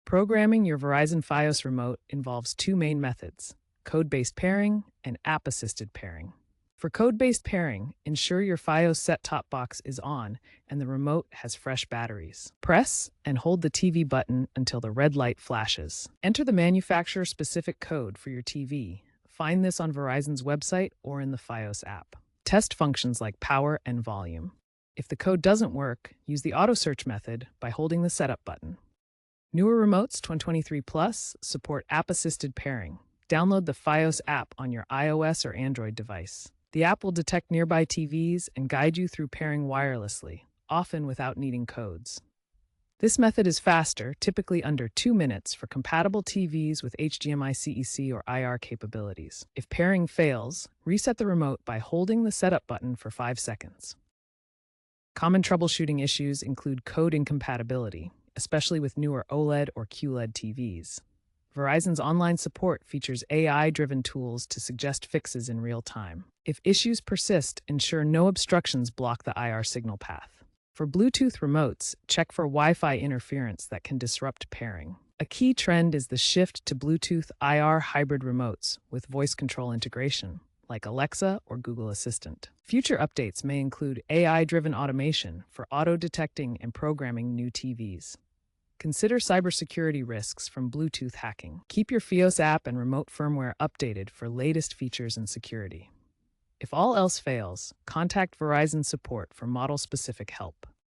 Programming your Verizon Fios remote involves two main methods: code-based pairing and app-assisted pairing. For code-based pairing, ensure your Fios set-top box is on and the remote has fresh batteries. Press and hold the TV button until the red light flashes. Enter the manufacturer-specific code for your TV. Find this on Verizon's website or in the Fios app. Test functions like power and volume. If the code doesn't work, use the auto search method by holding the setup button. Newer remotes 2023 Plus support app-assisted pairing. Download the Fios app on your iOS or Android device. The app will detect nearby TVs and guide you through pairing wirelessly, often without needing codes. This method is faster, typically under 2 minutes, for compatible TVs with HDMI CEC or IR capabilities. If pairing fails, reset the remote by holding the setup button for 5 seconds. Common troubleshooting issues include code incompatibility, especially with newer OLED or QLED TVs. Verizon's online support features AI-driven tools to suggest fixes in real time. If issues persist, ensure no obstructions block the IR signal path. For Bluetooth remotes, check for Wi-Fi interference that can disrupt pairing. A key trend is the shift to Bluetooth IR hybrid remotes with voice control integration, like Alexa or Google Assistant. Future updates may include AI-driven automation for auto-detecting and programming new TVs. Consider cybersecurity risks from Bluetooth hacking. Keep your Fios app and remote firmware updated for latest features and security. If all else fails, contact Verizon support for model-specific help.